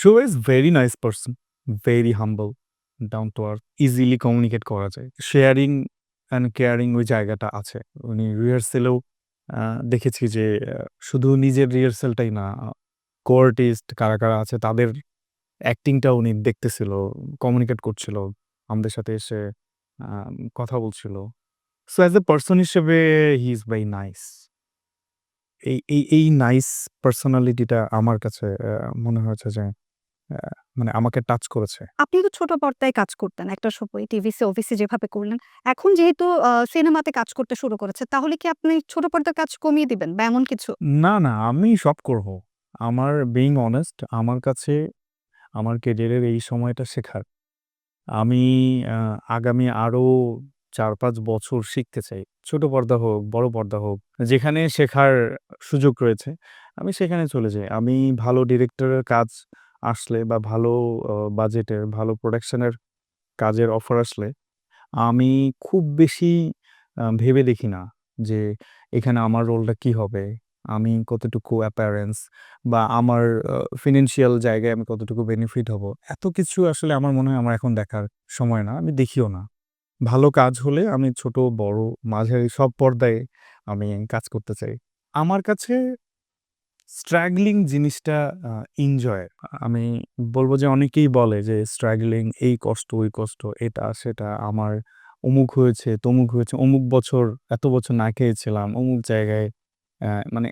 Shoaib is very nice person, very humble, down to earth, easily communicate করা যায়। Sharing and caring ওই জায়গাটা আছে। উনি রিহার্সালেও দেখেছি যে শুধু নিজের রিহার্সালটাই না, কো-আর্টিস্ট কারা আছে তাদের অ্যাক্টিংটা উনি দেখতেছিল, কমিউনিকেট করছিল। আমাদের সাথে এসে কথা বলছিল। সো অ্যাজ এ পারসন হিসেবে হি ইজ ভেরি নাইস। এই নাইস পার্সোনালিটিটা আমার কাছে মনে হয়েছে যে আ মানে আমাকে টাচ করেছে। আপনি তো ছোট পর্দায় কাজ করতেন একটা সময় টিভিতে, অফিসে যেভাবে করলেন। এখন যেহেতু সিনেমাতে কাজ করতে শুরু করেছে, তাহলে কি আপনি ছোট পর্দার কাজ কমিয়ে দিবেন বা এমন কিছু? না, আমি সব করব। আমার being honest আমার কাছে আমার ক্যারিয়ারের এই সময়টা শেখার। আমি আ আগামী আরো ৪-৫ বছর শিখতে চাই। ছোট পর্দা হোক, বড় পর্দা হোক, যেখানে শেখার সুযোগ রয়েছে, আমি সেখানে চলে যাই। আমি ভালো ডিরেক্টরের কাজ আসলে বা ভালো বাজেটের, ভালো প্রোডাকশনের কাজের অফার আসলে আমি খুব বেশি ভেবে দেখি না যে এখানে আমার রোলটা কি হবে? আমি কতটুকু অ্যাপিয়ারেন্স বা আমার ফিন্যান্সিয়াল জায়গায় আমি কতটুকু বেনিফিট হবো? এত কিছু আসলে আমার মনে হয় আমার এখন দেখার সময় না। আমি দেখিও না। ভালো কাজ হলে আমি ছোট, বড়, মাঝারি সব পর্দায় আমি কাজ করতে চাই। আমার কাছে স্ট্রাগলিং জিনিসটা আ এনজয়। আমি বলব যে অনেকেই বলে যে স্ট্রাগলিং এই কষ্ট, ওই কষ্ট, এটা সেটা আমার অমুক হয়েছে, তমুক হয়েছে, অমুক বছর এত বছর না খেয়েছিলাম, অমুক জায়গায় মানে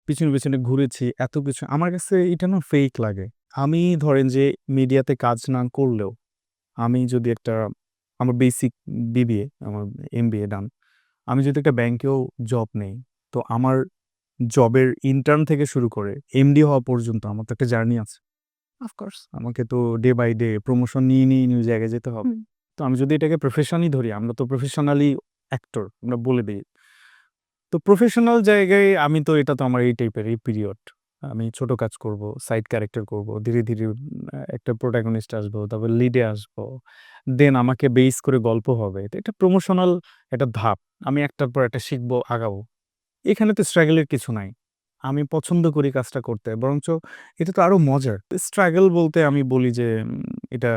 পিছনে ঘুরেছি, এত কিছু। আমার কাছে এটা না ফেক লাগে। আমি ধরেন যে মিডিয়াতে কাজ না করলেও আমি যদি একটা আমার বেসিক বিবিএ, আমার এমবিএ ডান। আমি যদি একটা ব্যাংকেও জব নেই, তো আমার জবের ইন্টার্ন থেকে শুরু করে এমডি হওয়া পর্যন্ত আমার তো একটা জার্নি আছে। Of course. আমাকে তো ডে বাই ডে প্রমোশন নিয়ে নিউ জায়গায় যেতে হবে। হুম। তো আমি যদি এটাকে প্রফেশনই ধরি, আমরা তো প্রফেশনালি অ্যাক্টর আমরা বলে দেই। তো প্রফেশনাল জায়গায় আমি তো এটা তো আমার এই টাইপের এই পিরিয়ড। আমি ছোট কাজ করব, সাইড ক্যারেক্টার করব। ধীরে একটা প্রোটাগনিস্ট আসবো, তারপর লিডে আসবো। দেন আমাকে বেস করে গল্প হবে। তো এটা প্রমোশনাল একটা ধাপ। আমি একটার পর একটা শিখবো, আগাবো। এখানে তো স্ট্রাগল এর কিছু নাই। আমি পছন্দ করি কাজটা করতে। বরঞ্চ এটা তো আরো মজার। স্ট্রাগল বলতে আমি বলি যে এটা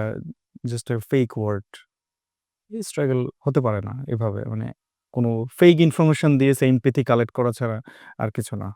just a fake word. Struggle হতে পারে না এভাবে। মানে কোন ফেক ইনফরমেশন দিয়ে সিম্প্যাথি কালেক্ট করা ছাড়া আর কিছু না।